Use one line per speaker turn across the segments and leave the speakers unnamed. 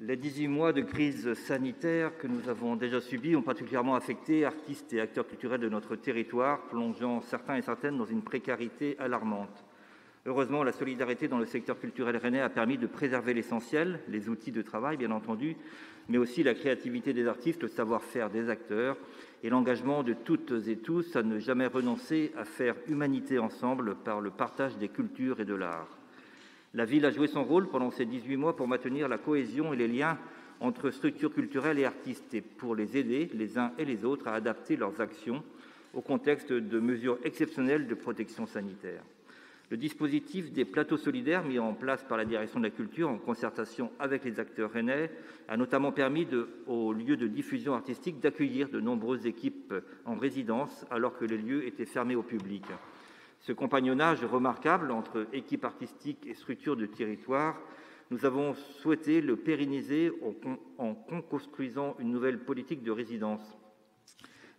Les 18 mois de crise sanitaire que nous avons déjà subis ont particulièrement affecté artistes et acteurs culturels de notre territoire, plongeant certains et certaines dans une précarité alarmante. Heureusement, la solidarité dans le secteur culturel rennais a permis de préserver l'essentiel, les outils de travail bien entendu, mais aussi la créativité des artistes, le savoir-faire des acteurs et l'engagement de toutes et tous à ne jamais renoncer à faire humanité ensemble par le partage des cultures et de l'art. La ville a joué son rôle pendant ces 18 mois pour maintenir la cohésion et les liens entre structures culturelles et artistes et pour les aider, les uns et les autres, à adapter leurs actions au contexte de mesures exceptionnelles de protection sanitaire. Le dispositif des plateaux solidaires mis en place par la direction de la culture en concertation avec les acteurs rennais a notamment permis aux lieux de diffusion artistique d'accueillir de nombreuses équipes en résidence alors que les lieux étaient fermés au public. Ce compagnonnage remarquable entre équipes artistiques et structures de territoire, nous avons souhaité le pérenniser en construisant une nouvelle politique de résidence.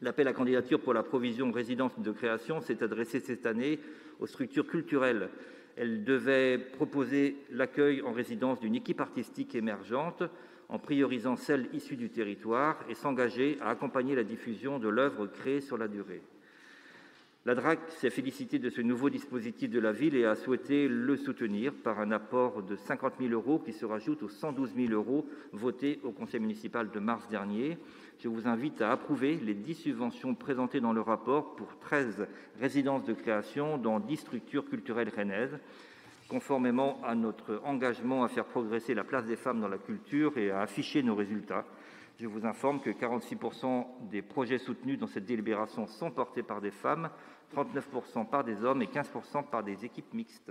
L'appel à candidature pour la provision résidence de création s'est adressé cette année aux structures culturelles. Elle devait proposer l'accueil en résidence d'une équipe artistique émergente en priorisant celle issue du territoire et s'engager à accompagner la diffusion de l'œuvre créée sur la durée. La DRAC s'est félicitée de ce nouveau dispositif de la ville et a souhaité le soutenir par un apport de 50 000 € qui se rajoute aux 112 000 € votés au conseil municipal de mars dernier. Je vous invite à approuver les 10 subventions présentées dans le rapport pour 13 résidences de création dans 10 structures culturelles rennaises, conformément à notre engagement à faire progresser la place des femmes dans la culture et à afficher nos résultats. Je vous informe que 46% des projets soutenus dans cette délibération sont portés par des femmes, 39% par des hommes et 15% par des équipes mixtes.